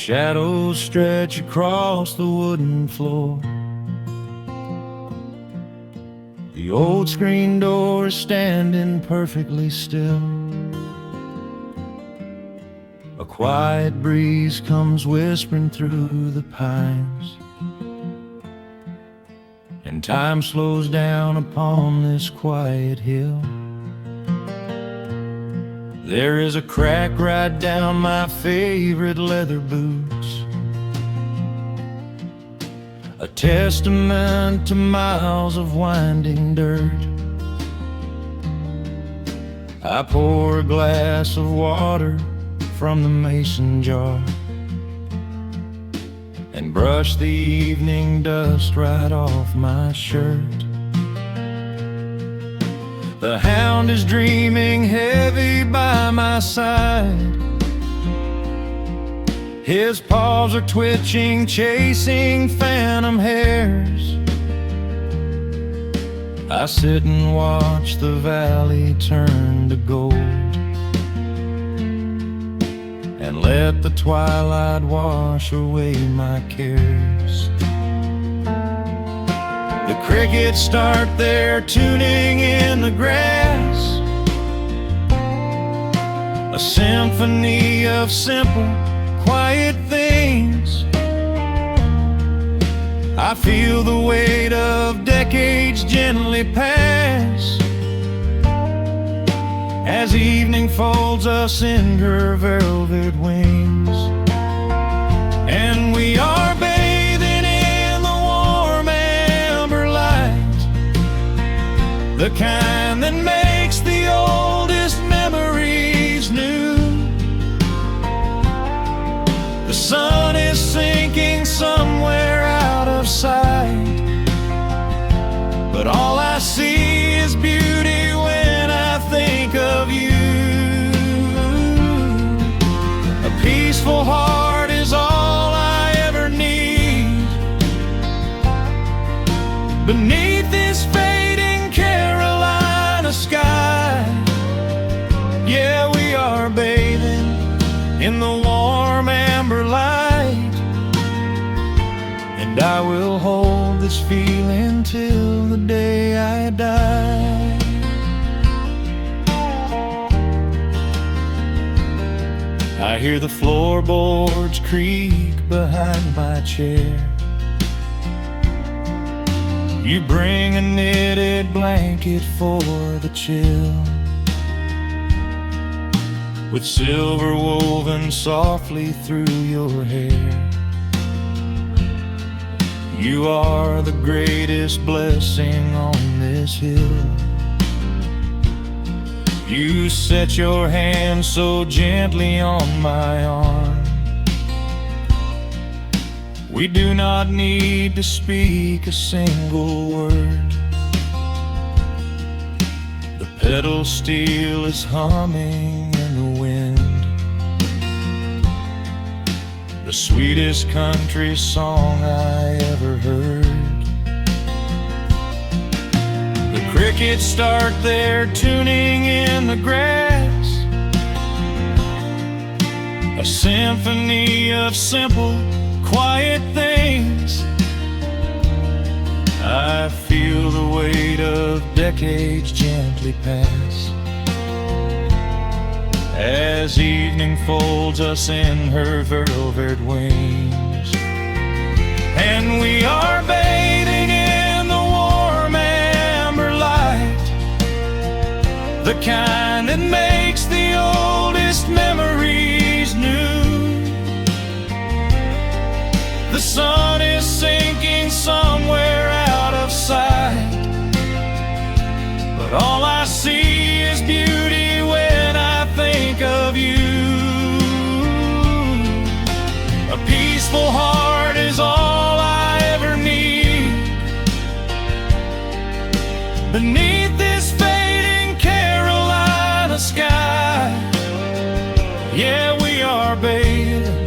Shadows stretch across the wooden floor. The old screen door is standing perfectly still. A quiet breeze comes whispering through the pines, and time slows down upon this quiet hill. There is a crack right down my favorite leather boots, a testament to miles of winding dirt. I pour a glass of water from the mason jar and brush the evening dust right off my shirt. The hound is dreaming heavy by my side. His paws are twitching, chasing phantom hares. I sit and watch the valley turn to gold, and let the twilight wash away my cares. The crickets start their tuning in the grass, a symphony of simple, quiet things. I feel the weight of decades gently pass, as evening folds us in her velvet wings. And we are bathing in the warm amber light, the kind that makes the oldest memories new. The sun is sinking somewhere out of sight, but all I see is beauty when I think of you. A peaceful heart is all I ever need. Beneath this fading Carolina sky, yeah, we are bathing in the warm amber light, and I will hold this feeling till the day I die. I hear the floorboards creak behind my chair. You bring a knitted blanket for the chill, with silver woven softly through your hair. You are the greatest blessing on this hill. You set your hand so gently on my arm. We do not need to speak a single word. The pedal steel is humming in the wind, the sweetest country song I ever heard. The crickets start their tuning in the grass, a symphony of simple, quiet things. I feel the weight of decades gently pass, as evening folds us in her velvet wings. And we are bathing in the warm amber light, the kind that makes the oldest memories new. The sun is sinking somewhere out of sight, but all I see is beauty when I think of you. A peaceful heart is all I ever need. Beneath this fading Carolina sky, yeah, we are bathing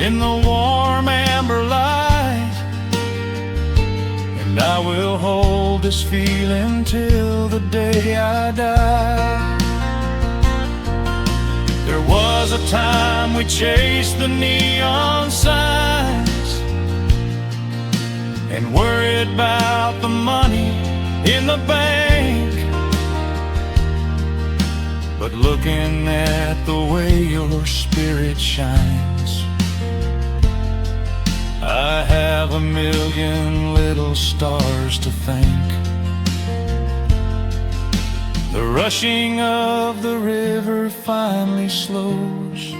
in the warm amber light, and I will hold this feeling till the day I die. There was was a time we chased the neon signs and worried about the money in the bank. But looking at the way your spirit shines, I have a million little stars to thank. The rushing of the river finally slows,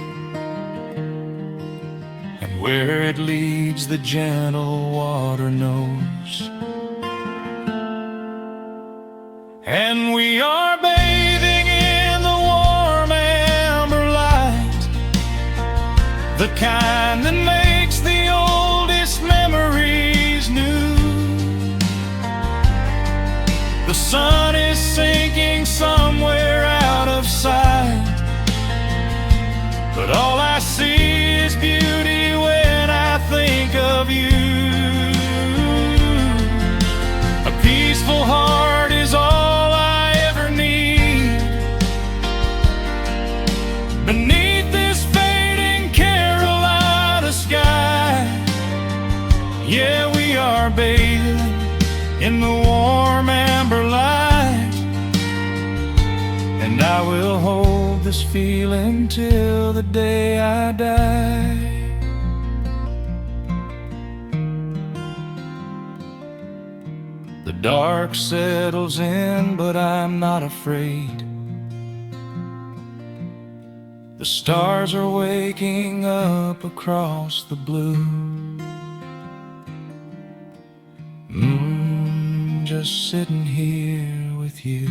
and where it leads the gentle water knows. And we are bathing in the warm amber light, the kind that makes the oldest memories new. The sun is sinking somewhere out of sight, but all I see is beauty when I think of you. A peaceful heart is all I ever need. Beneath this fading Carolina sky, yeah, we are bathing in the warm amber light, and I will hold this feeling till the day I die. The dark settles in, but I'm not afraid. The stars are waking up across the blue. Just sitting here with you,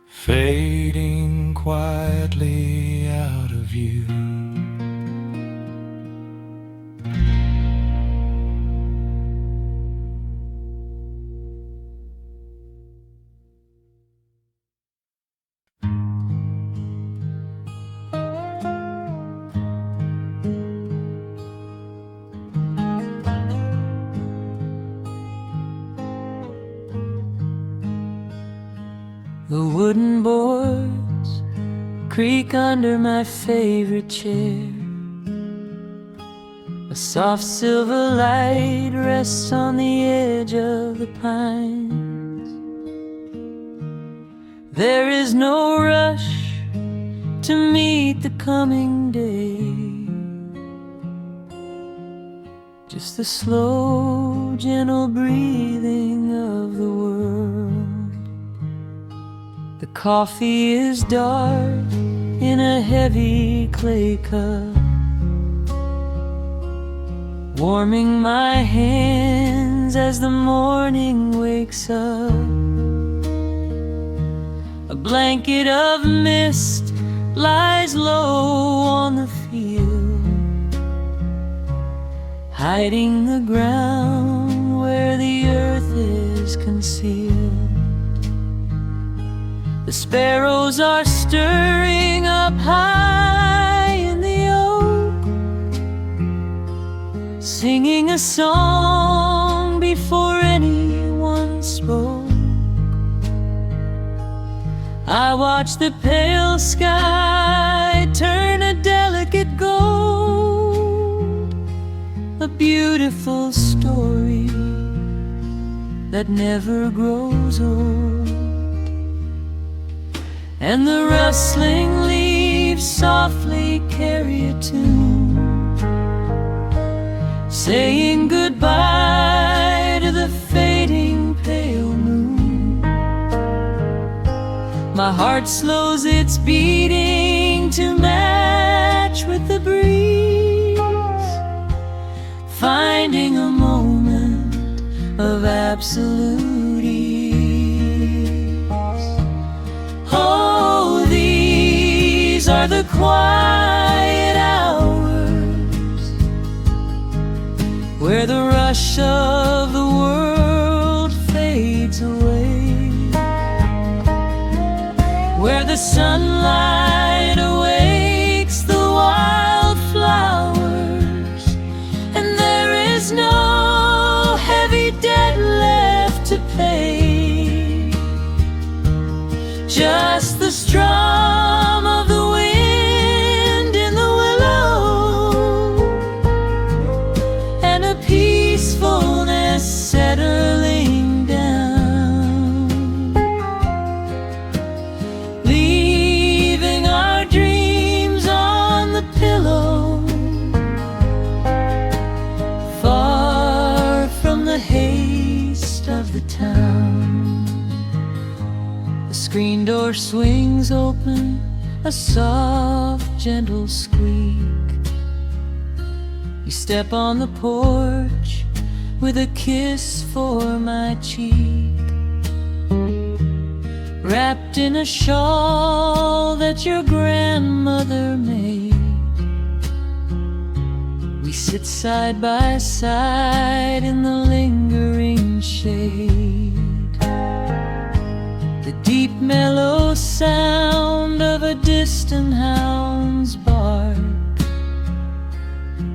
fading quietly out of view. The wooden boards creak under my favorite chair. A soft silver light rests on the edge of the pines. There is no rush to meet the coming day, just the slow, gentle breathing of the world. The coffee is dark in a heavy clay cup, warming my hands as the morning wakes up. A blanket of mist lies low on the field, hiding the ground where the earth is concealed. The sparrows are stirring up high in the oak, singing a song before anyone spoke. I watch the pale sky turn a delicate gold, a beautiful story that never grows old. And the rustling leaves softly carry a tune, saying goodbye to the fading pale moon. My heart slows its beating to match with the breeze, finding a moment of absolute ease. Oh, these are the quiet hours where the rush of the world fades away, where the sunlight awakes the wildflowers, and there is no heavy debt left to pay, just the strong screen door swings open, a soft, gentle squeak. You step on the porch with a kiss for my cheek, wrapped in a shawl that your grandmother made. We sit side by side in the lingering shade. The deep mellow sound of a distant hound's bark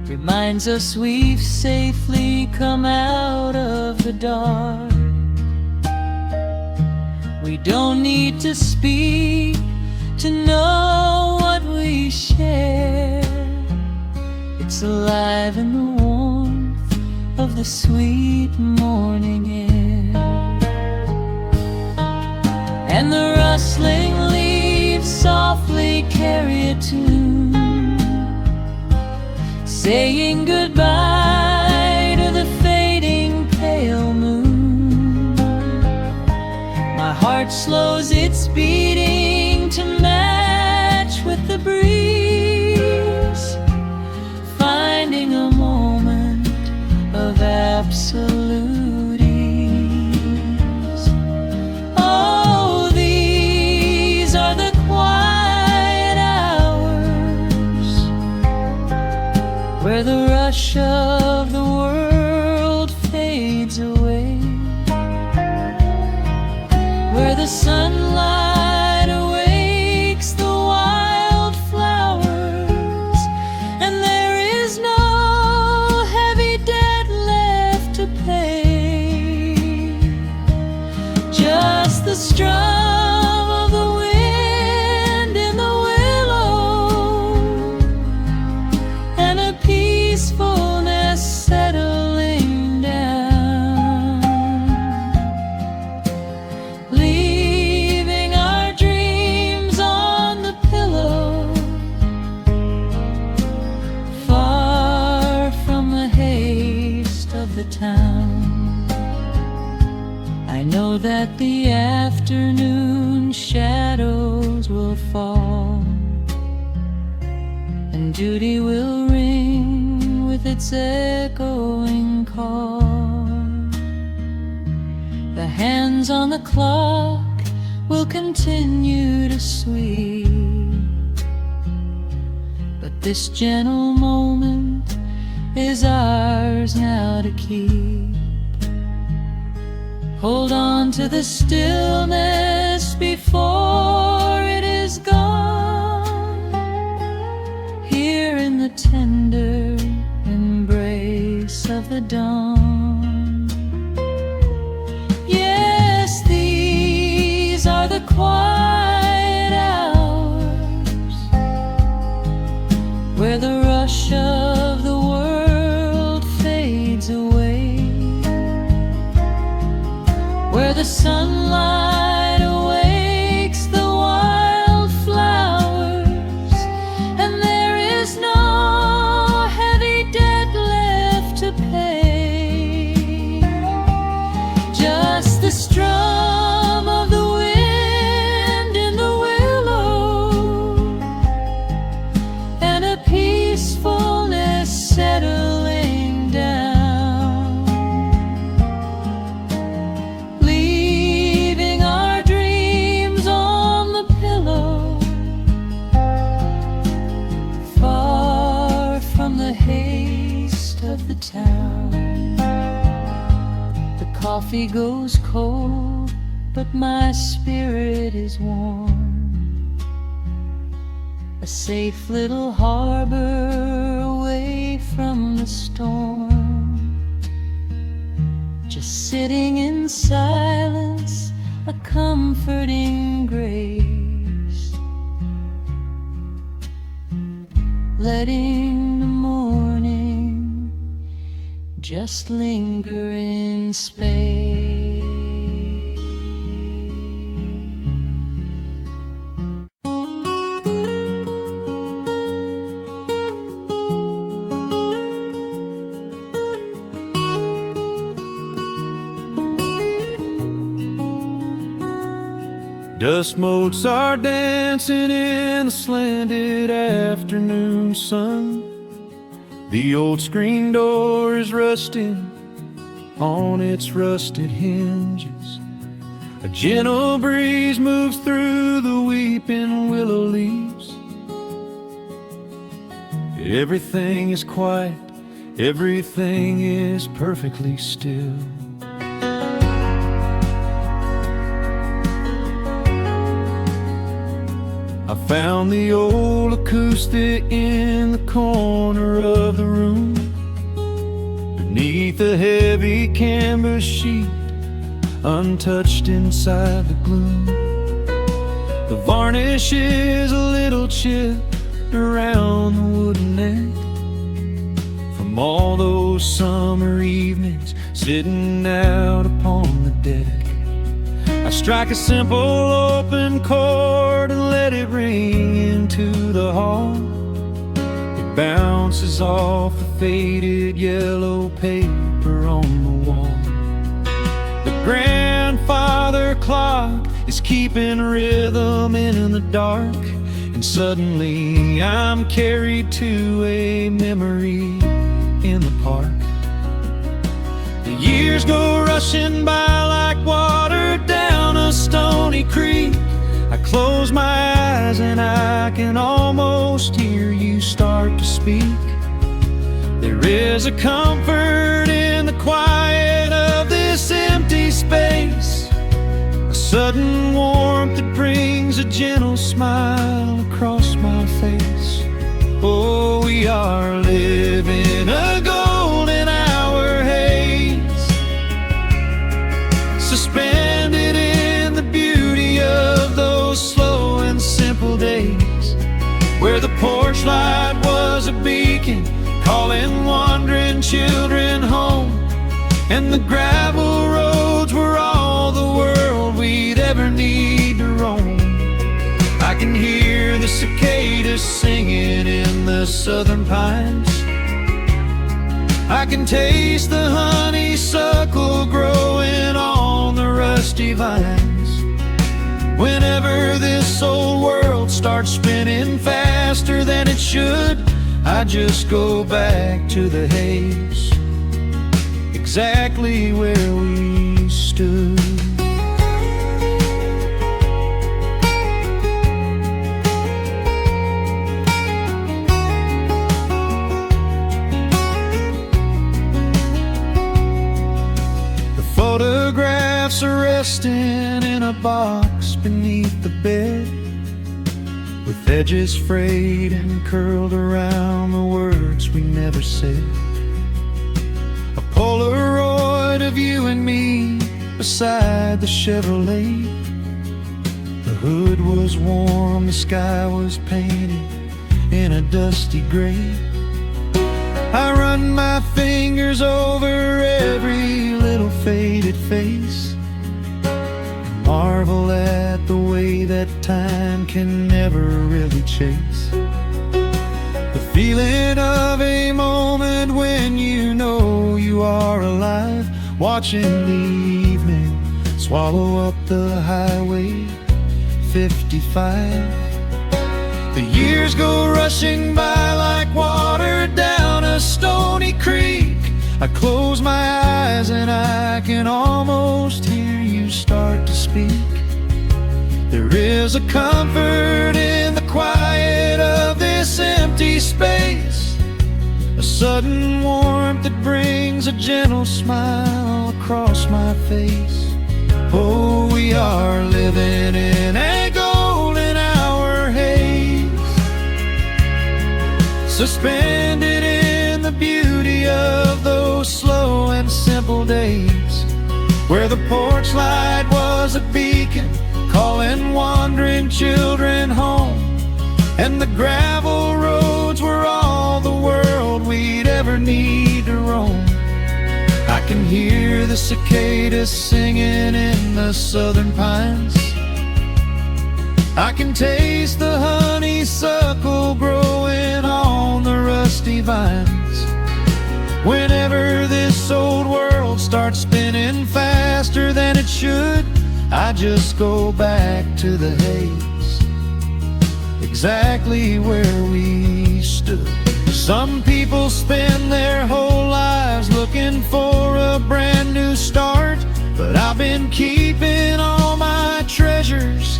reminds us we've safely come out of the dark. We don't need to speak to know what we share. It's alive in the warmth of the sweet morning air. And the rustling leaves softly carry a tune, saying goodbye to the fading pale moon. My heart slows its beating to match with the breeze, finding a moment of absolute ease. Oh, these are the quiet hours where the rush of the world fades away, where the sunlight awakes the wildflowers, and there is no heavy debt left to pay. Just the strum of the wind in the willow, and a peacefulness settling down, leaving our dreams on the pillow, far from the haste of the town. I know that the afternoon shadows will fall, and duty will ring with its echoing call. The hands on the clock will continue to sweep, but this gentle moment is ours now to keep. Hold on to the stillness before it is gone, here in the tender embrace of the dawn. Yes, these are the quiet hours where the rush of the world fades away, where the sunlight awakes the wildflowers, and there is no heavy debt left to pay. Just the strum of the wind in the willow, and a peacefulness settling down, leaving our dreams on the pillow, far from the haste of the town. The coffee goes cold, but my spirit is warm, a safe little harbor away from the storm. Just sitting in silence, a comforting grace, letting the morning just linger in space. Dust motes are dancing in the slanted afternoon sun. The old screen door is rusting on its rusted hinges. A gentle breeze moves through the weeping willow leaves. Everything is quiet, everything is perfectly still. I found the old acoustic in the corner of the room, beneath a heavy canvas sheet, untouched inside the gloom. The varnish is a little chipped around the wooden neck from all those summer evenings sitting out upon the deck. I strike a simple open chord and let it ring into the hall. It bounces off the faded yellow paper on the wall. The grandfather clock is keeping rhythm in the dark, and suddenly I'm carried to a memory in the park. The years go rushing by like water down a stony creek. I close my eyes and I can almost hear you start to speak. There is a comfort in the quiet of this empty space, a sudden warmth that brings a gentle smile across my face. Oh, we are living a golden hour haze, suspended in the beauty of those slow and simple days, where the porch light was a beacon calling wandering children home, and the gravel roads were all the world we'd ever need to roam. I can hear the cicadas singing in the southern pines. I can taste the honeysuckle growing on the rusty vines. Whenever this old world starts spinning faster than it should, I just go back to the haze, exactly where we stood. Photographs are resting in a box beneath the bed, with edges frayed and curled around the words we never said. A Polaroid of you and me beside the Chevrolet. The hood was warm, the sky was painted in a dusty gray. I run my fingers over every little faded face, marvel at the way that time can never really chase. The feeling of a moment when you know you are alive, watching the evening swallow up the highway 55. The years go rushing by like water down a stony creek. I close my eyes and I can almost hear you start to speak. There is a comfort in the quiet of this empty space, a sudden warmth that brings a gentle smile across my face. Oh, we are living in a golden hour haze, suspended in the beauty of those slow and simple days, where the porch light was a beacon calling wandering children home, and the gravel roads were all the world we'd ever need to roam. I can hear the cicadas singing in the southern pines. I can taste the honeysuckle growing on the rusty vines. Whenever this old world starts spinning faster than it should, I just go back to the haze, exactly where we stood. Some people spend their whole lives looking for a brand new start, but I've been keeping all my treasures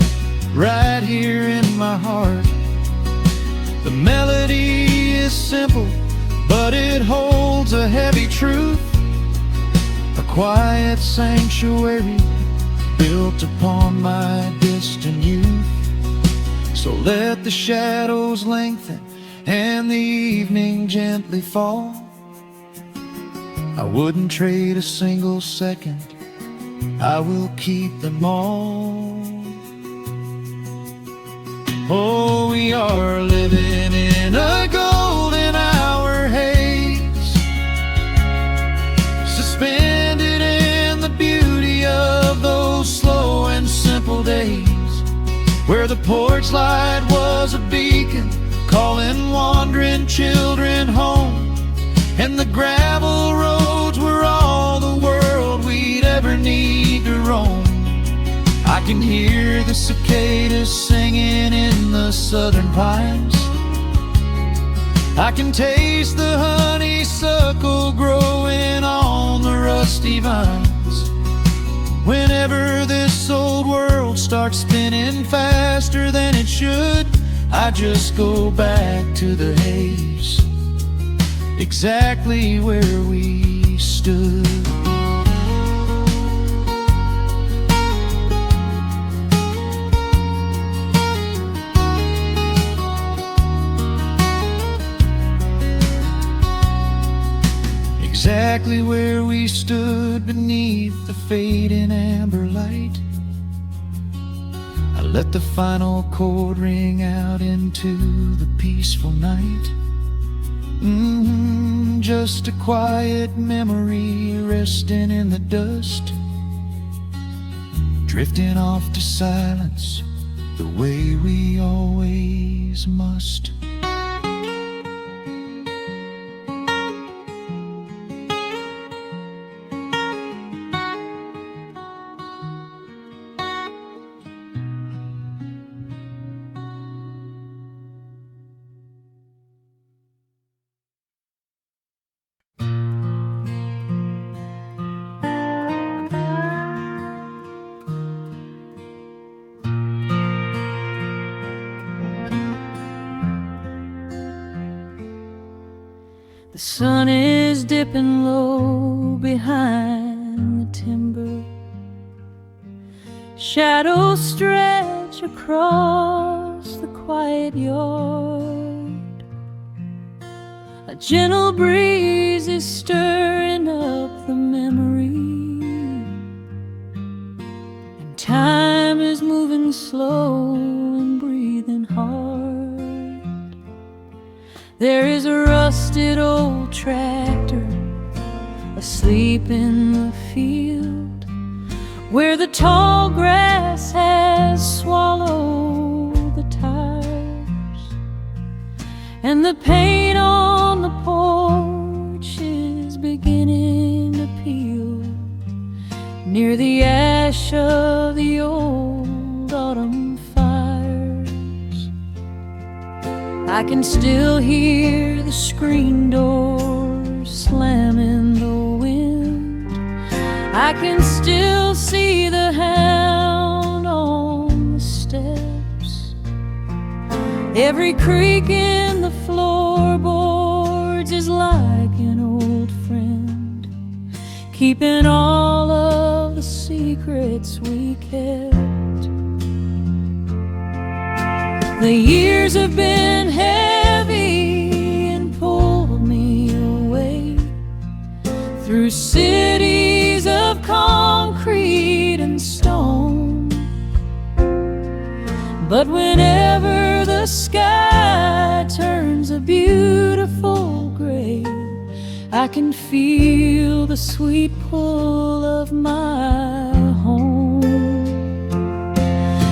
right here in my heart. The melody is simple, but it holds a heavy truth, a quiet sanctuary built upon my distant youth. So let the shadows lengthen and the evening gently fall. I wouldn't trade a single second, I will keep them all. Oh, we are living in a golden hour haze, suspended in the beauty of those slow and simple days, where the porch light was a beacon calling wandering children home, and the gravel roads were all the world we'd ever need to roam. I can hear the cicadas singing in the southern pines, I can taste the honeysuckle growing on the rusty vines. Whenever this old world starts spinning faster than it should, I just go back to the haze, exactly where we stood. Exactly where we stood beneath the fading amber light. I let the final chord ring out into the peaceful night. Just a quiet memory resting in the dust, drifting off to silence the way we always must. The sun is dipping low behind the timber, shadows stretch across the quiet yard. A gentle breeze is stirring up the memory, and time is moving slow and breathing hard. There is a rusted old tractor asleep in the field, where the tall grass has swallowed the tires, and the paint on the porch is beginning to peel near the ash of the old autumn fires. I can still hear the screen door slam in the wind, I can still see the hound on the steps. Every creak in the floorboards is like an old friend, keeping all of the secrets we kept. The years have been heavy and pulled me away through cities of concrete and stone. But whenever the sky turns a beautiful gray, I can feel the sweet pull of my home.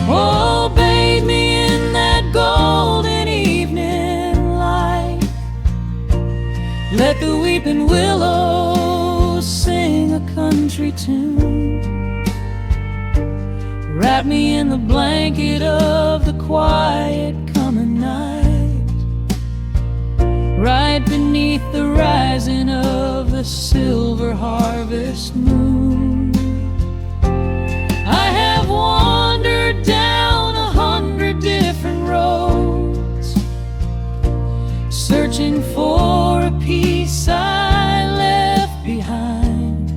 Oh, bathe me in that golden evening light, let the weeping willows sing a country tune. Wrap me in the blanket of the quiet coming night, right beneath the rising of the silver harvest moon. I have wandered down 100 different roads, searching for a piece I left behind.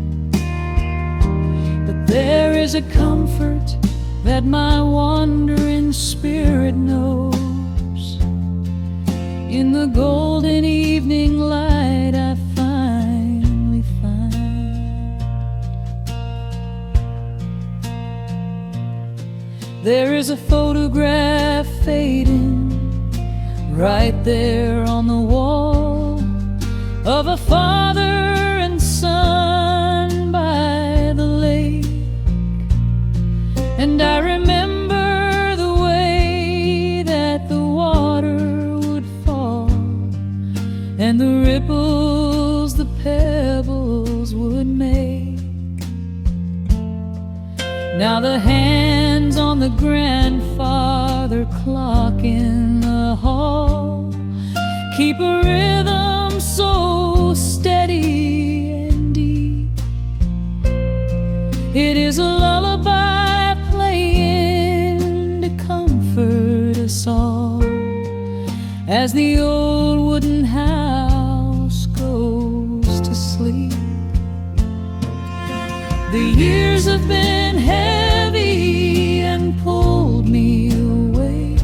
But there is a comfort that my wandering spirit knows. In the golden evening light I finally find. There is a photograph fading right there on the wall of a father and son by the lake. And I remember the way that the water would fall, and the ripples the pebbles would make. Now the hands on the grandfather clock in the hall keep a rhythm so steady and deep. It is a lullaby playing to comfort us all as the old wooden house goes to sleep. The years have been heavy and pulled me away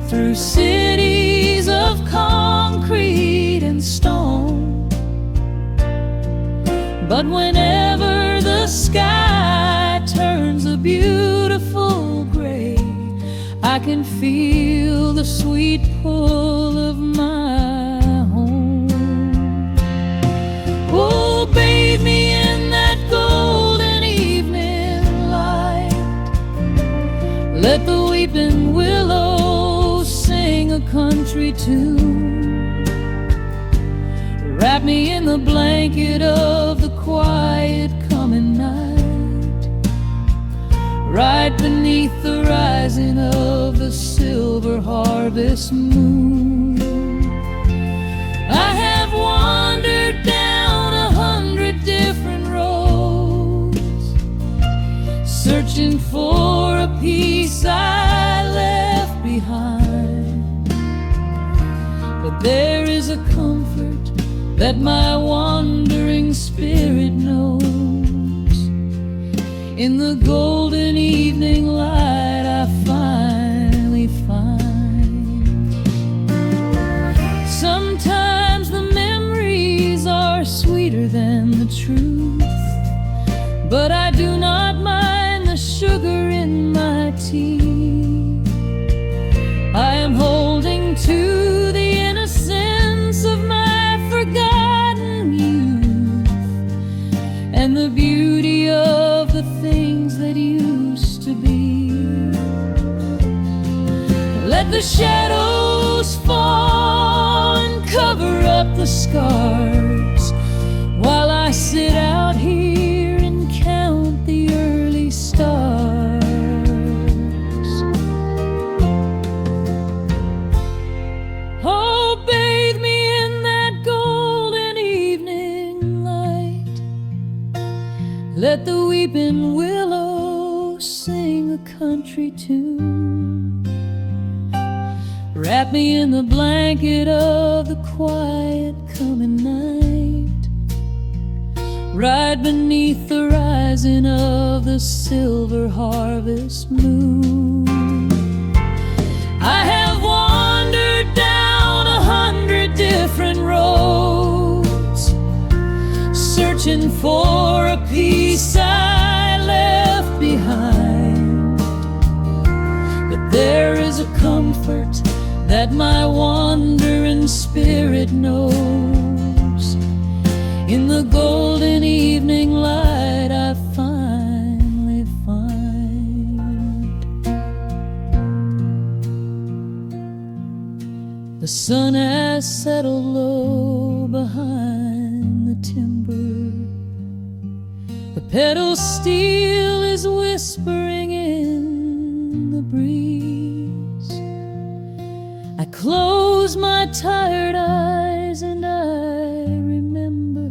through cities of concrete and stone. But whenever the sky turns a beautiful gray, I can feel the sweet pull of my home. Oh, bathe me in that golden evening light. Let the weeping willow sing a country tune. Wrap me in the blanket of the quiet coming night, right beneath the rising of the silver harvest moon. I have wandered down 100 different roads, searching for a piece I left behind. But there is a comfort that my wandering spirit knows. In the golden evening light I finally find. Sometimes the memories are sweeter than the truth, but I do not mind the sugar in my tea. I am holding to the innocence of my forgotten youth and the beauty of the things that used to be. Let the shadows fall and cover up the scars while I sit out here and count the early stars. Oh, bathe me in that golden evening light. Let the weeping willow sing a country tune. Wrap me in the blanket of the quiet coming night, right beneath the rising of the silver harvest moon. I have wandered down 100 different roads, searching for a piece I left behind. But there is a comfort that my wandering spirit knows. In the golden evening light I finally find. The sun has settled low behind the timber. The pedal steel is whispering in the breeze. I close my tired eyes and I remember,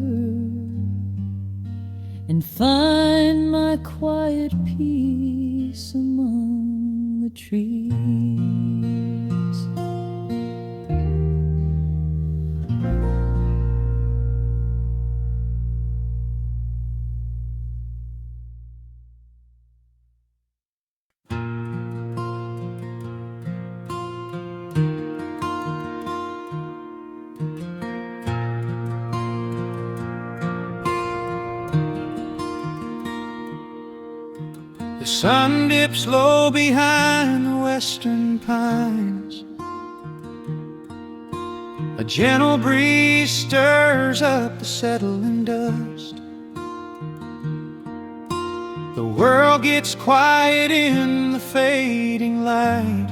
and find my quiet peace among the trees. The sun dips low behind the western pines. A gentle breeze stirs up the settling dust. The world gets quiet in the fading light.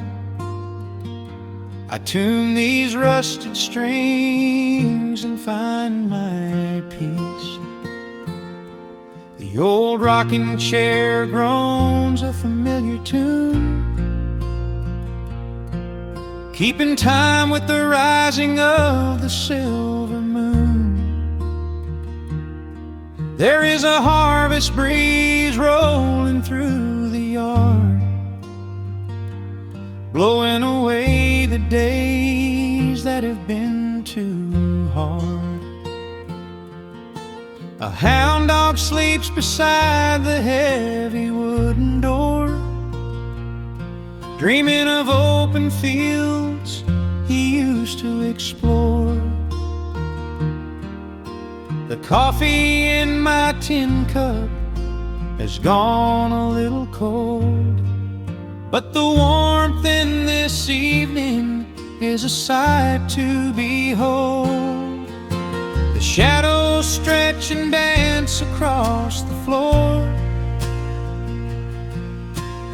I tune these rusted strings and find my peace. The old rocking chair groans a familiar tune, keeping time with the rising of the silver moon. There is a harvest breeze rolling through the yard, blowing away the days that have been too hard. A hound dog sleeps beside the heavy wooden door, dreaming of open fields he used to explore. The coffee in my tin cup has gone a little cold, but the warmth in this evening is a sight to behold. The shadows stretch and dance across the floor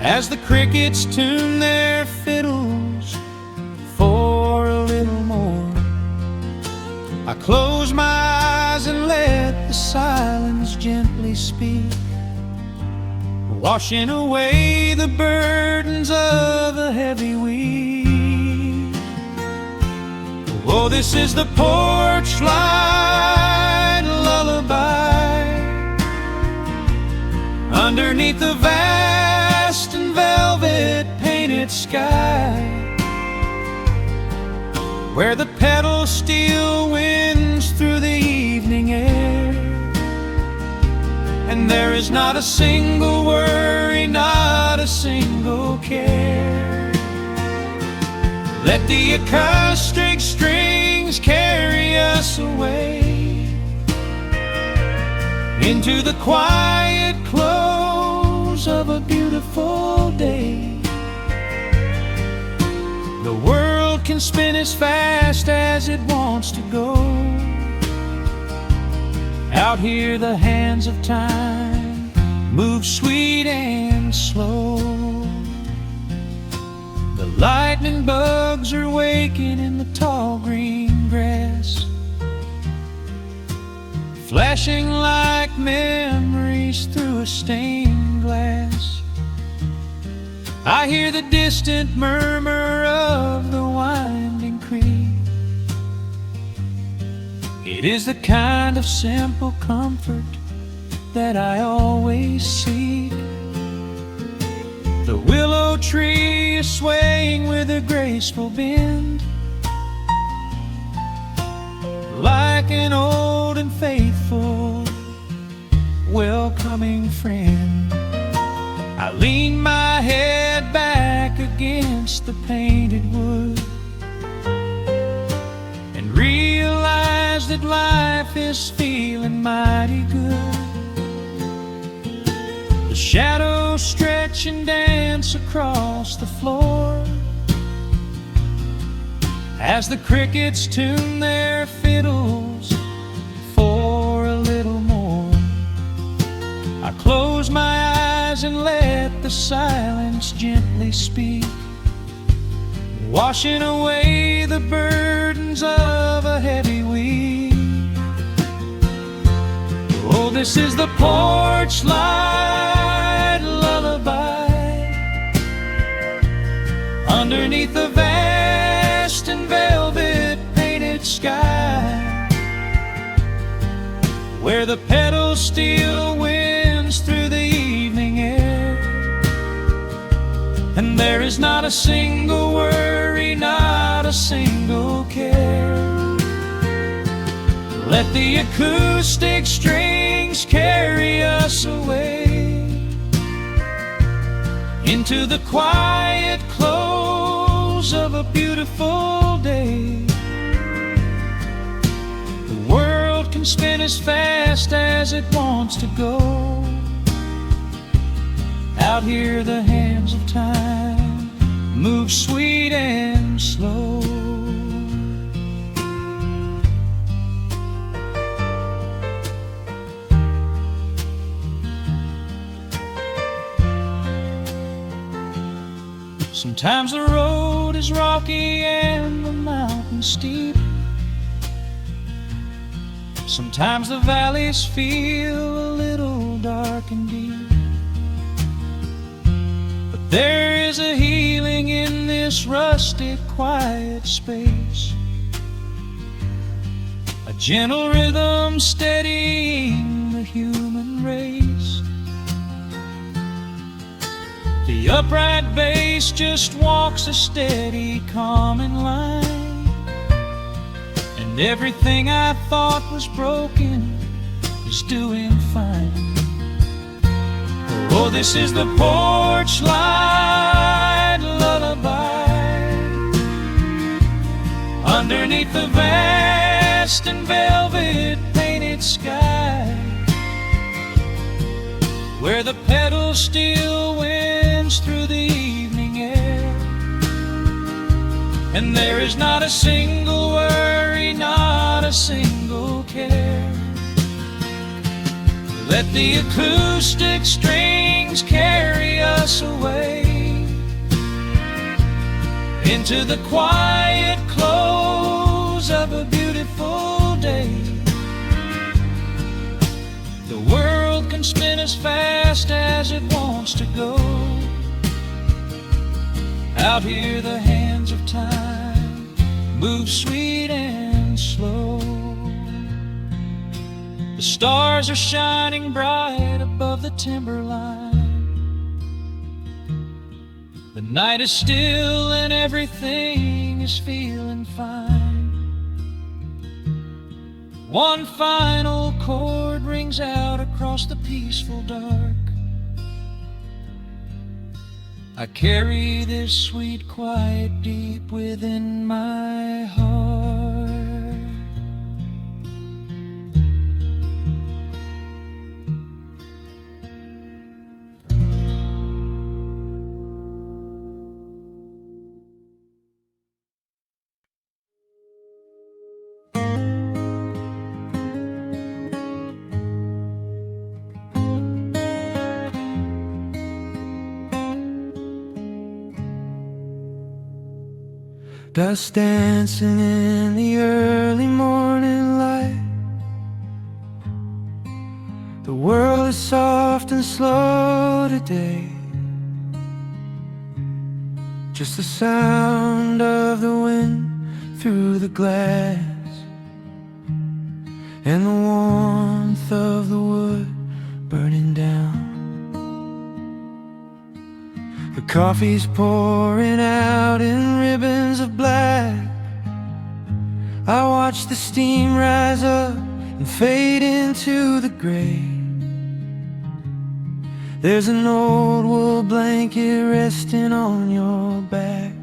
as the crickets tune their fiddles for a little more. I close my eyes and let the silence gently speak, washing away the burdens of a heavy week. Oh, this is the porch light lullaby underneath the vast and velvet painted sky, where the pedal steel winds through the evening air, and there is not a single worry, not a single care. Let the acoustic strings carry us away into the quiet close of a beautiful day. The world can spin as fast as it wants to go. Out here the hands of time move sweet and slow. The lightning bugs are waking in the tall green grass, flashing like memories through a stained glass. I hear the distant murmur of the winding creek. It is the kind of simple comfort that I always seek. The willow tree is swaying with a graceful bend, like an old and faithful welcoming friend. I lean my head back against the painted wood and realize that life is feeling mighty good. The shadows stretch and dance across the floor as the crickets tune their fiddles for a little more. I close my eyes and let the silence gently speak, washing away the burdens of a heavy week. Oh, this is the porch light lullaby underneath the vast and velvet painted sky, where the pedal steel winds through the evening air, and there is not a single worry, not a single care. Let the acoustic strings carry us away into the quiet close of a beautiful day. The world can spin as fast as it wants to go. Out here the hands of time move sweet and slow. Sometimes the road is rocky and the mountain steep. Sometimes the valleys feel a little dark and deep. But there is a healing in this rustic, quiet space, a gentle rhythm steadying the human race. The upright bass just walks a steady, calming line, and everything I thought was broken is doing fine. Oh, this is the porch light lullaby underneath the vast and velvet painted sky, where the pedal steel winds through the evening air, and there is not a single worry, not a single care. Let the acoustic strings carry us away into the quiet close of a beautiful day. The world can spin as fast as it wants to go. Out here the hands of time move sweet and slow. The stars are shining bright above the timberline. The night is still and everything is feeling fine. One final chord rings out across the peaceful dark. I carry this sweet quiet deep within my heart. Dust dancing in the early morning light. The world is soft and slow today. Just the sound of the wind through the glass, and the warmth of the wood burning down. The coffee's pouring out in ribbons of black. I watch the steam rise up and fade into the gray. There's an old wool blanket resting on your back,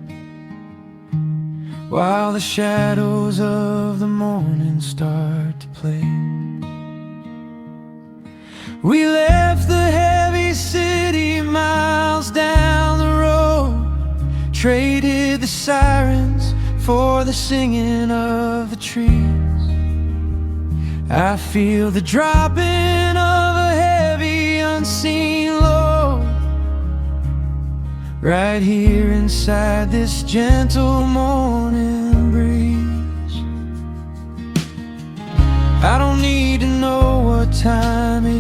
while the shadows of the morning start to play. We left the heavy city miles down the road, traded the sirens for the singing of the trees. I feel the dropping of a heavy unseen load right here inside this gentle morning breeze. I don't need to know what time it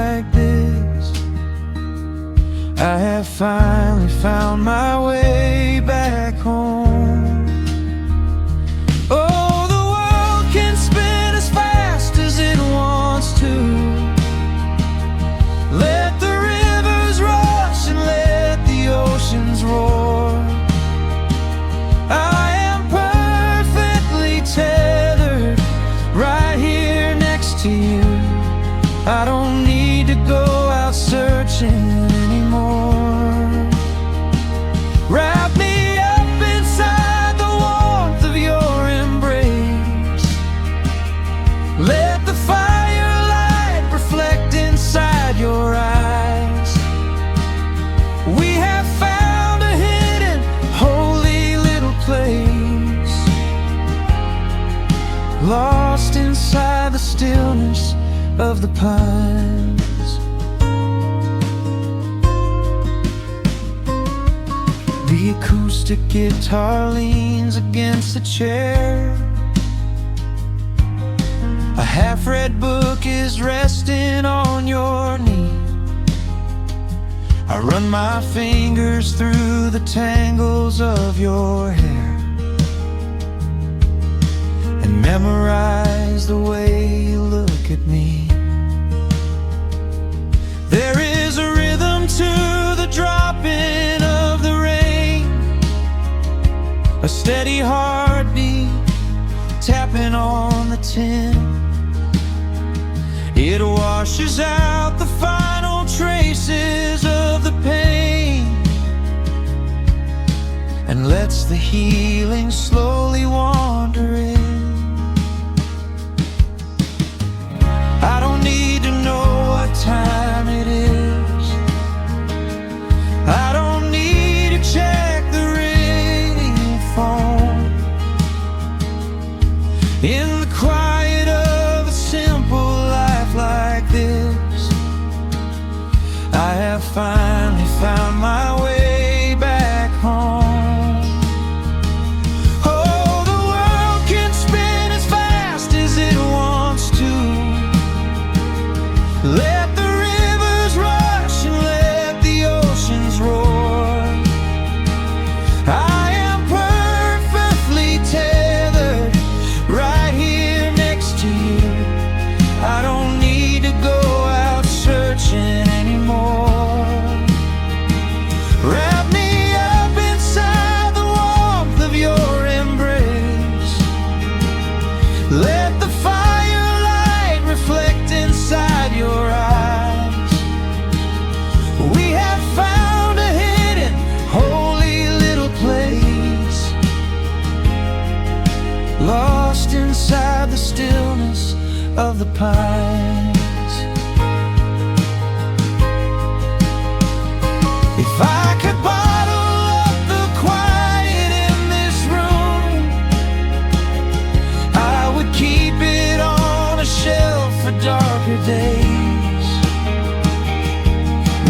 like this. I have finally found my way back home. Oh, the world can spin as fast as it wants to. Let the rivers rush and let the oceans roar. I am perfectly tethered right here next to you. I don't need to go out searching anymore. Wrap me up inside the warmth of your embrace. Let the firelight reflect inside your eyes. We have found a hidden, holy little place, lost inside the stillness of the pines. The acoustic guitar leans against the chair. A half-read book is resting on your knee. I run my fingers through the tangles of your hair and memorize the way you look at me. There is a rhythm to the dropping of the rain, a steady heartbeat tapping on the tin. It washes out the final traces of the pain and lets the healing slowly wander in. I don't need to know what time it is. I don't need to check the ringing phone. In the quiet of a simple life like this, I have finally found my way back home. Oh, the world can spin as fast as it wants to. Let the rivers rush and let the oceans roar. I am perfectly tethered right here next to you. I don't need to go out searching anymore. Wrap me up inside the warmth of your embrace. Let the firelight reflect inside your eyes. We have found a hidden, holy little place, lost inside the stillness of the pines. If I could bottle up the quiet in this room, I would keep it on a shelf for darker days.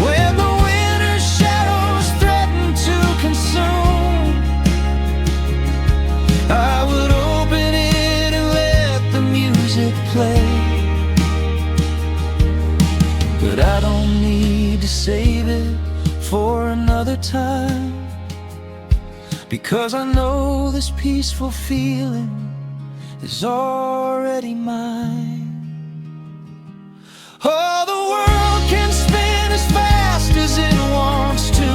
When the winter shadows threaten to consume, I would open it and let the music play. But I don't need to save it for another time, because I know this peaceful feeling is already mine. Oh, the world can spin as fast as it wants to.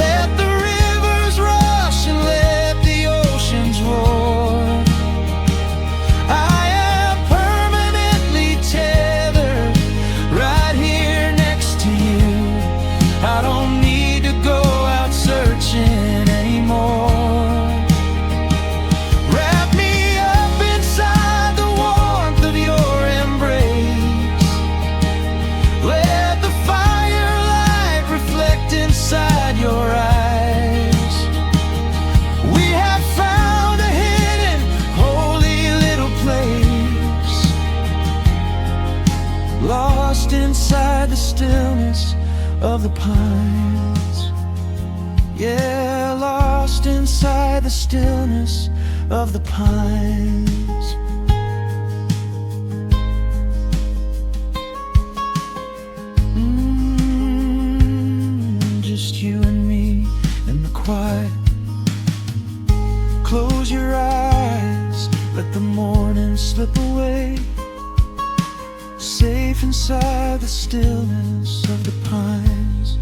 Let the rivers rush and let the oceans roar. I am permanently tethered right here next to you. I don't need to go out searching anymore. Wrap me up inside the warmth of your embrace. Let the firelight reflect inside your eyes. We have found a hidden, holy little place, lost inside the stillness of the pines. Yeah, lost inside the stillness of the pines. inside the stillness of the pines.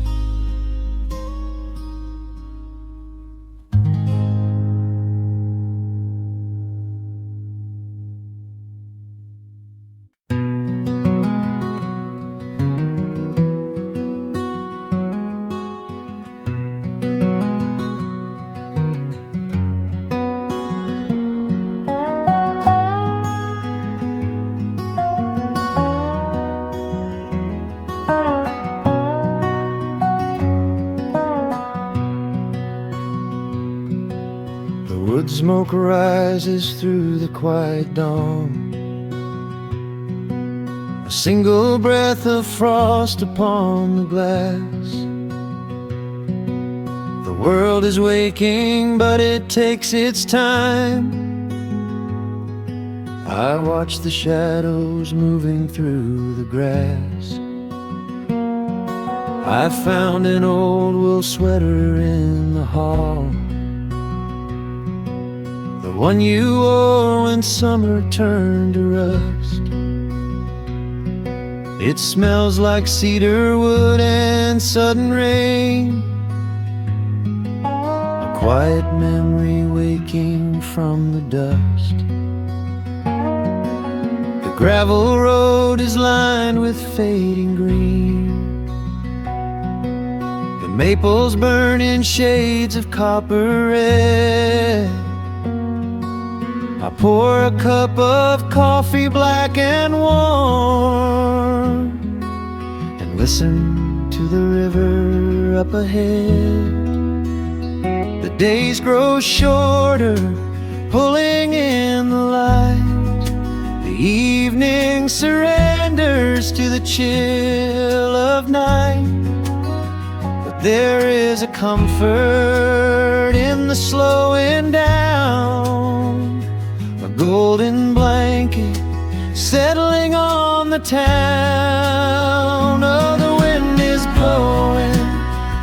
Wood smoke rises through the quiet dawn, a single breath of frost upon the glass. The world is waking, but it takes its time. I watch the shadows moving through the grass. I found an old wool sweater in the hall, the one you wore when summer turned to rust. It smells like cedar wood and sudden rain, a quiet memory waking from the dust. The gravel road is lined with fading green, the maples burn in shades of copper red. I pour a cup of coffee black and warm, and listen to the river up ahead. The days grow shorter, pulling in the light. The evening surrenders to the chill of night. But there is a comfort in the slowing down, a golden blanket settling on the town. Oh, the wind is blowing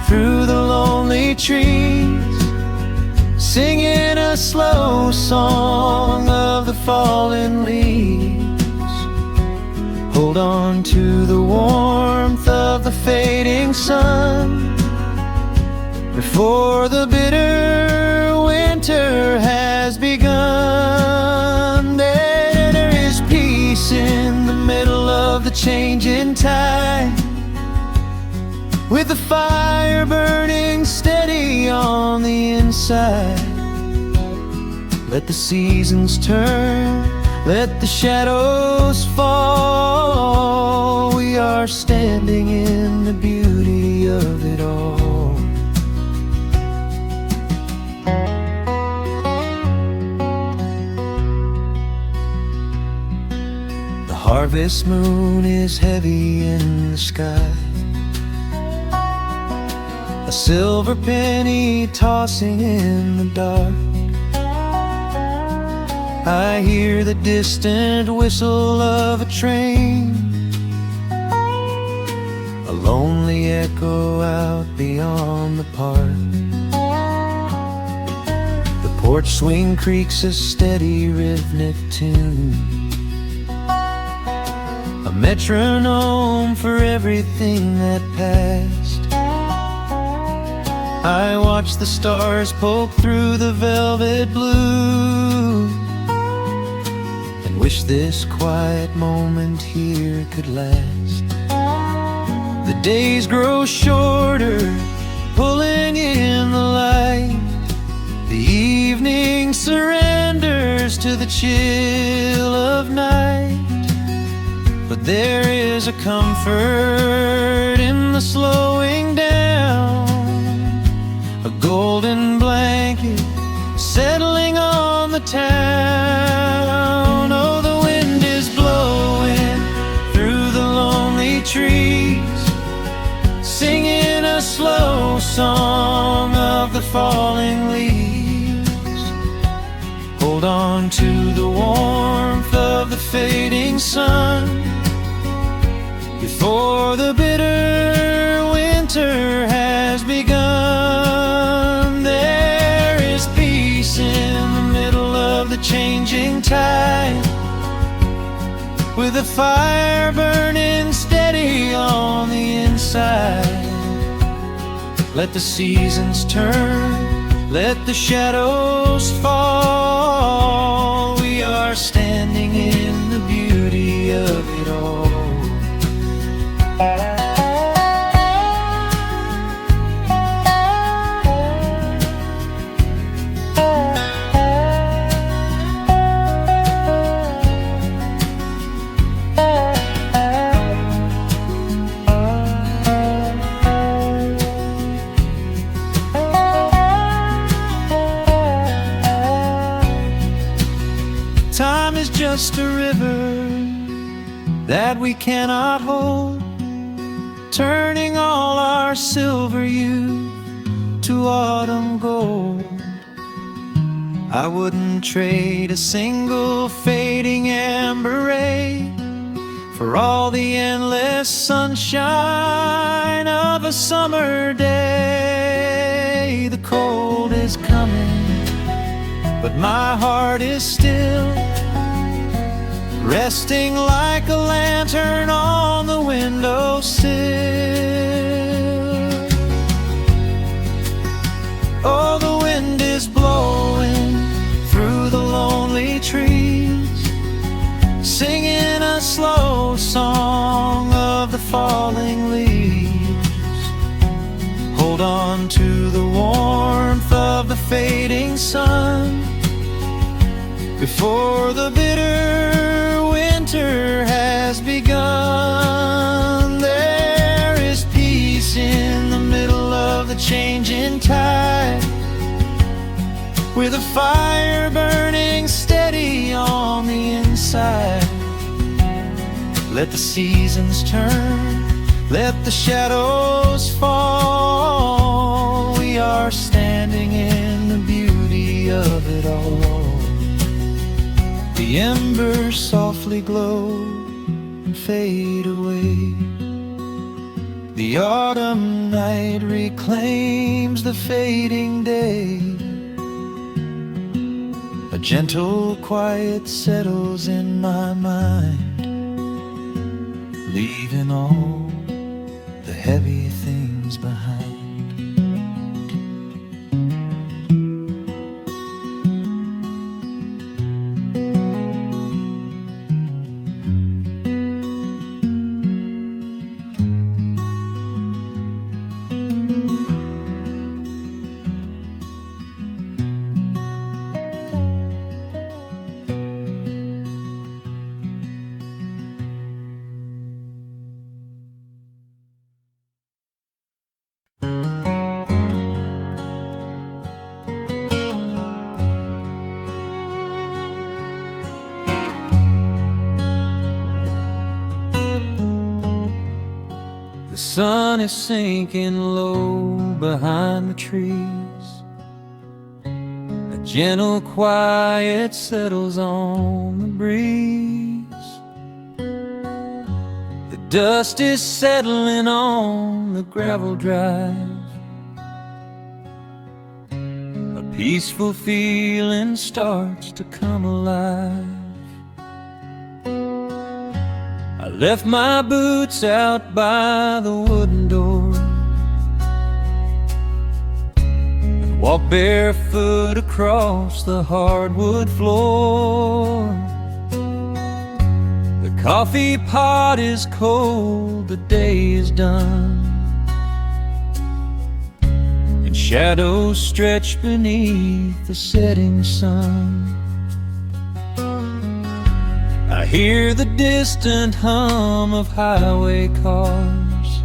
through the lonely trees, singing a slow song of the fallen leaves. Hold on to the warmth of the fading sun before the bitter winter has begun. There is peace in the middle of the changing tide, with the fire burning steady on the inside. Let the seasons turn, let the shadows fall. We are standing in the beauty of it all. The harvest moon is heavy in the sky, a silver penny tossing in the dark. I hear the distant whistle of a train, a lonely echo out beyond the park. The porch swing creaks a steady rhythmic tune, a metronome for everything that passed. I watch the stars poke through the velvet blue, and wish this quiet moment here could last. The days grow shorter, pulling in the light. The evening surrenders to the chill of night. But there is a comfort in the slowing down, a golden blanket settling on the town. Oh, the wind is blowing through the lonely trees, singing a slow song of the falling leaves. Hold on to the warmth of the fading sun before the bitter winter has begun. There is peace in the middle of the changing tide, with a fire burning steady on the inside. Let the seasons turn, let the shadows fall. We are standing in the beauty of it all. Time is just a river that we cannot hold, turning all our silver youth to autumn gold. I wouldn't trade a single fading amber ray for all the endless sunshine of a summer day. The cold is coming, but my heart is still resting like a lantern on the windowsill. Oh, the wind is blowing through the lonely trees, singing a slow song of the falling leaves. Hold on to the warmth of the fading sun before the bitter winter has begun. There is peace in the middle of the changing tide, with a fire burning steady on the inside. Let the seasons turn, let the shadows fall. We are standing in the beauty of it all. The embers softly glow and fade away. The autumn night reclaims the fading day. A gentle quiet settles in my mind, leaving all the heavy things behind. The sun is sinking low behind the trees. A gentle quiet settles on the breeze. The dust is settling on the gravel drive. A peaceful feeling starts to come alive. I left my boots out by the wooden door and walked barefoot across the hardwood floor. The coffee pot is cold, the day is done, and shadows stretch beneath the setting sun. I hear the distant hum of highway cars,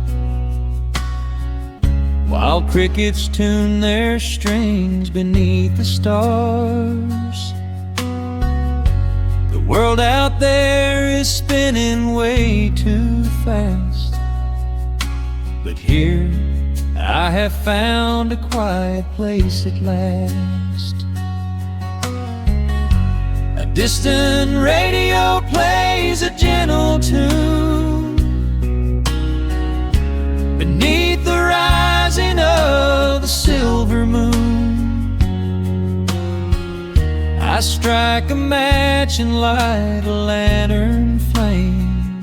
while crickets tune their strings beneath the stars. The world out there is spinning way too fast, but here I have found a quiet place at last. A distant radio plays a gentle tune beneath the rising of the silver moon. I strike a match and light a lantern flame,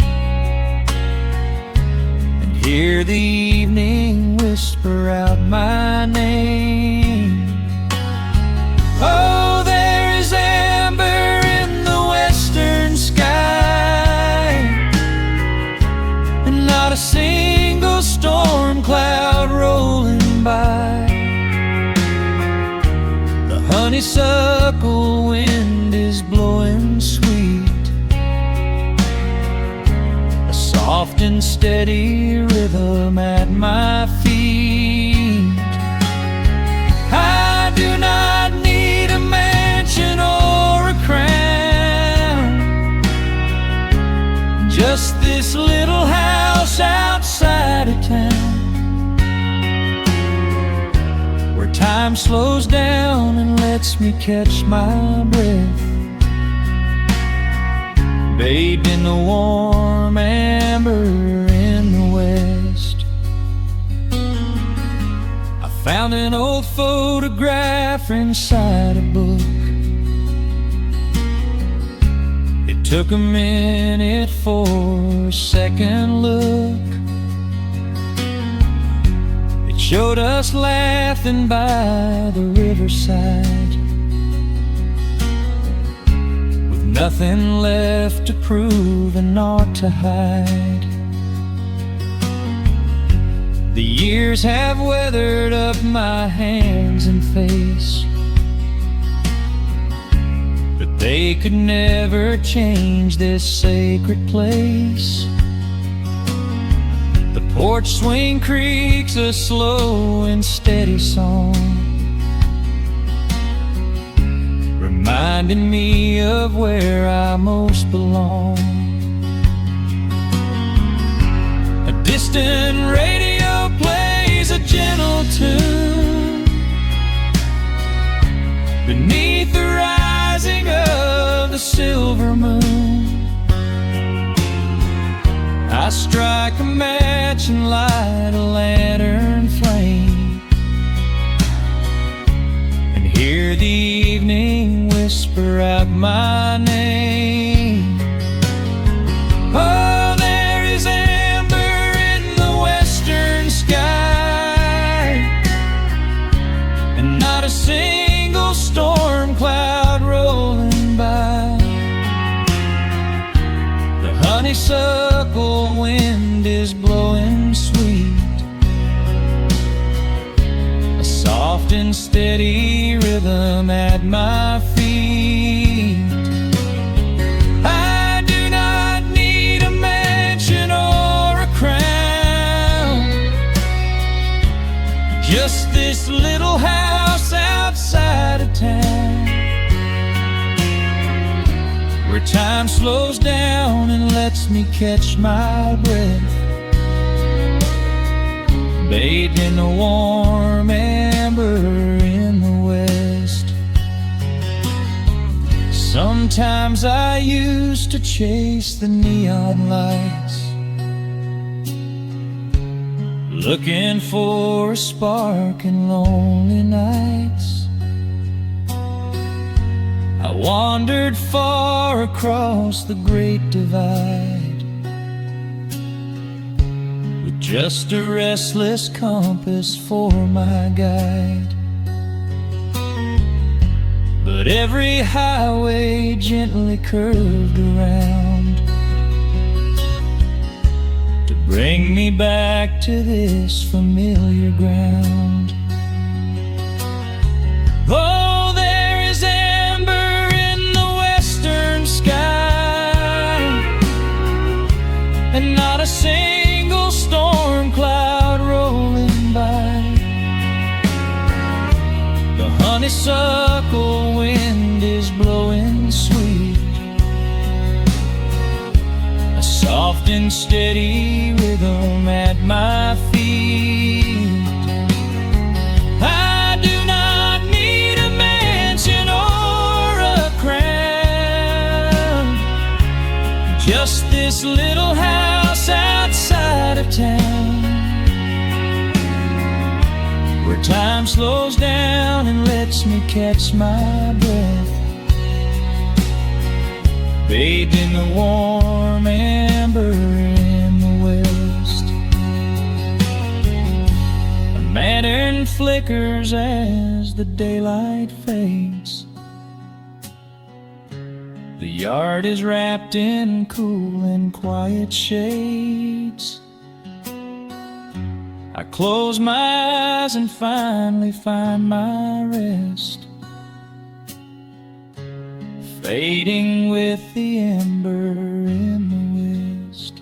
and hear the evening whisper out my name. Oh, there is amber in the western sky, and not a single storm cloud rolling by. The honeysuckle wind is blowing sweet, a soft and steady rhythm at my feet. I do not need a mansion or a crown, just this little house outside of town, where time slows down and lets me catch my breath, bathed in the warm amber in the west. I found an old photograph inside a book. It took a minute for a second look. It showed us laughing by the riverside, with nothing left to prove and naught to hide. The years have weathered up my hands and face, but they could never change this sacred place. The porch swing creaks a slow and steady song, reminding me of where I most belong. A distant radio plays a gentle tune beneath the rising of the silver moon. I strike a match and light a lantern flame, and hear the evening whisper out my name. Oh, there is amber in the western sky, and not a single storm cloud rolling by. The honeysuckle wind is blowing sweet, a soft and steady rhythm at my feet. I do not need a mansion or a crown, just this little house outside of town, where time slows down and lets me catch my breath, bathed in the warm amber in the west. Sometimes I used to chase the neon lights, looking for a spark in lonely nights. I wandered far across the great divide, with just a restless compass for my guide. But every highway gently curved around to bring me back to this familiar ground. Oh, there is amber in the western sky, and not a single storm cloud rolling by. The honeysuckle wind is blowing sweet, a soft and steady rhythm at my feet. I do not need a mansion or a crown, just this little house outside of town, where time slows down and lets me catch my breath, bathed in the warm amber in the west. A lantern flickers as the daylight fades. The yard is wrapped in cool and quiet shades. I close my eyes and finally find my rest, fading with the ember in the west.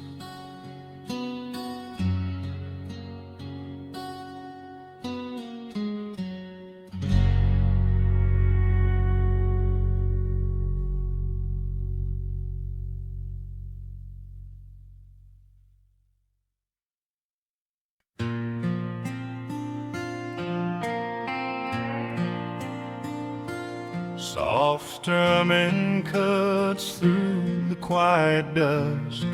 Soft strumming cuts through the quiet dusk.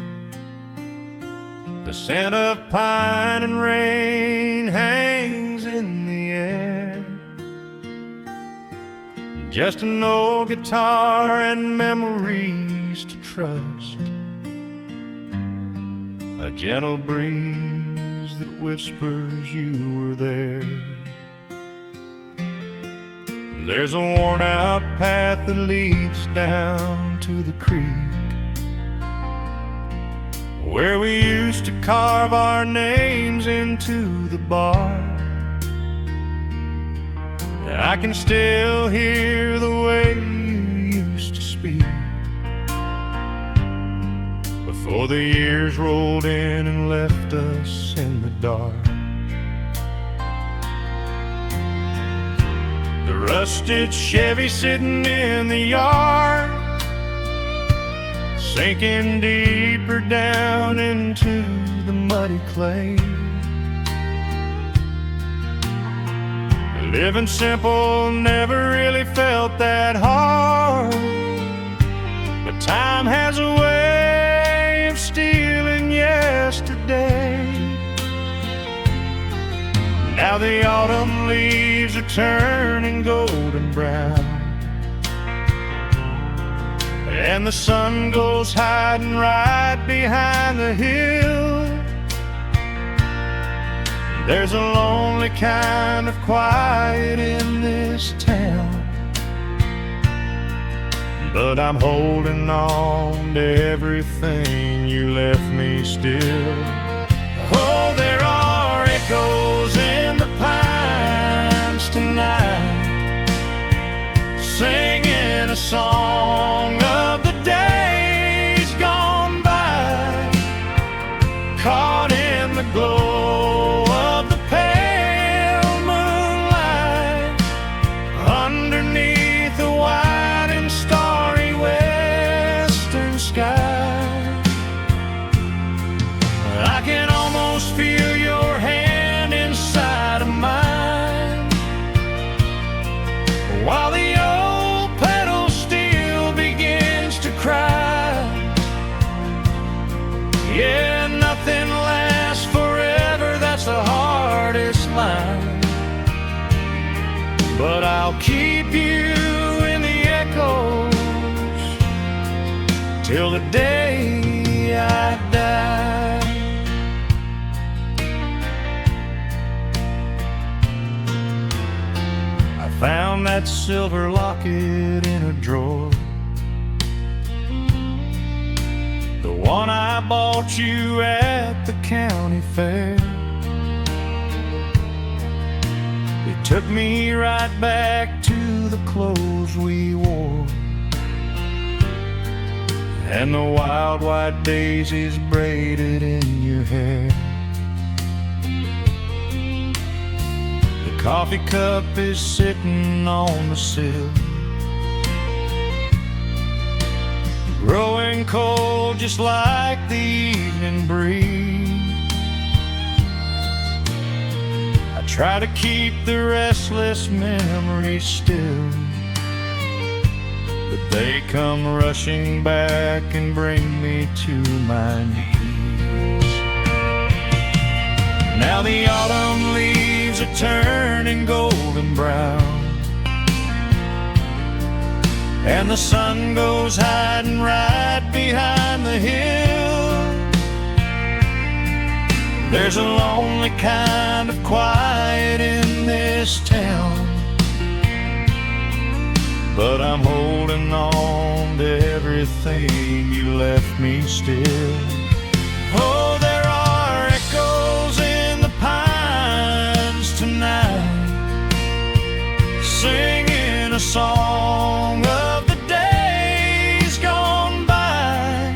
The scent of pine and rain hangs in the air. Just an old guitar and memories to trust. A gentle breeze that whispers you were there. There's a worn-out path that leads down to the creek, where we used to carve our names into the bark. I can still hear the way you used to speak before the years rolled in and left us in the dark. The rusted Chevy sitting in the yard, sinking deeper down into the muddy clay. Living simple never really felt that hard, but time has a way of stealing yesterday. Now the autumn leaves are turning golden brown, and the sun goes hiding right behind the hill. There's a lonely kind of quiet in this town, but I'm holding on to everything you left me still. Oh, there are echoes in the pines tonight, singing a song of the days gone by, caught in the glow of the pale moonlight, underneath the wide and starry western sky. I can almost feel your hand inside of mine, while the old pedal steel begins to cry. Yeah, nothing lasts forever, that's the hardest line, but I'll keep you in the echoes till the day I die. Found that silver locket in a drawer, the one I bought you at the county fair. It took me right back to the clothes we wore, and the wild white daisies braided in your hair. The coffee cup is sitting on the sill, growing cold just like the evening breeze. I try to keep the restless memories still, but they come rushing back and bring me to my knees. Now the autumn leaves are turning golden brown, and the sun goes hiding right behind the hill. There's a lonely kind of quiet in this town, but I'm holding on to everything you left me still. Oh, there are echoes in the pines tonight, singing a song of the days gone by,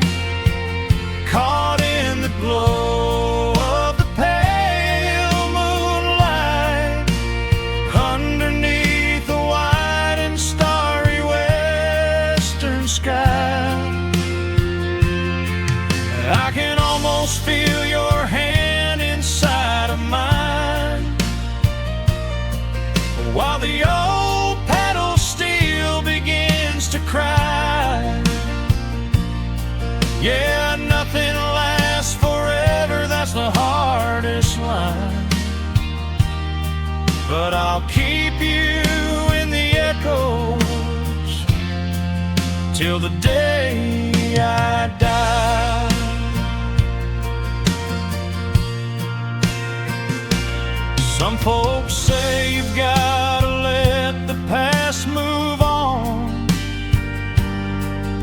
caught in the glow of the pale moonlight, underneath the wide and starry western sky. I can almost feel your hand inside of mine, while the old pedal steel begins to cry. Yeah, nothing lasts forever, that's the hardest line, but I'll keep you in the echoes till the day I die. Some folks say you've gotta let the past move on,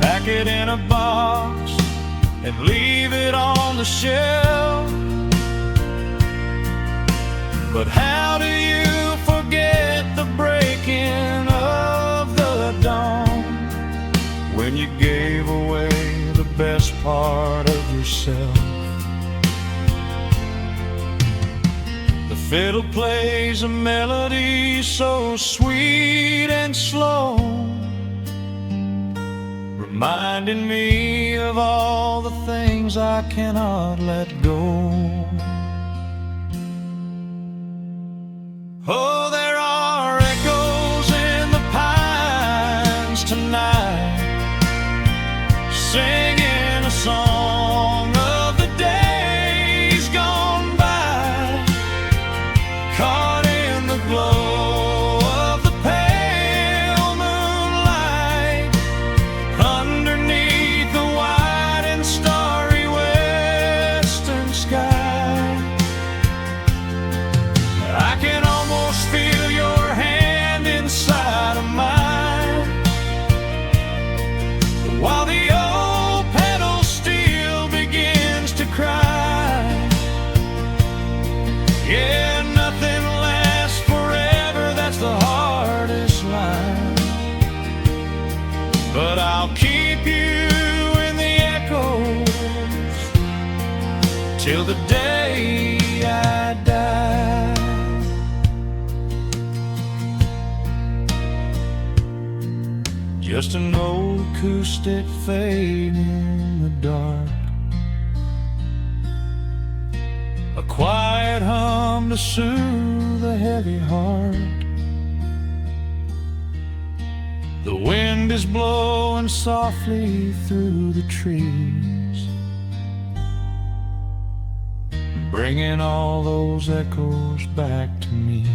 pack it in a box and leave it on the shelf. But how do you forget the breaking of the dawn, when you gave away the best part of yourself? The fiddle plays a melody so sweet and slow, reminding me of all the things I cannot let go. Oh, there are echoes in the pines tonight, singing a song of the days gone by, caught in the glow of the pale moonlight, underneath the wide and starry western sky. I can almost feel your hand inside of mine, while the old pedal steel begins to cry. Yeah, nothing lasts forever, that's the hardest line, but I'll keep you in the echoes till the day I die. Just an old acoustic fading in the dark, a quiet hum to soothe a heavy heart. The wind is blowing softly through the trees, bringing all those echoes back to me.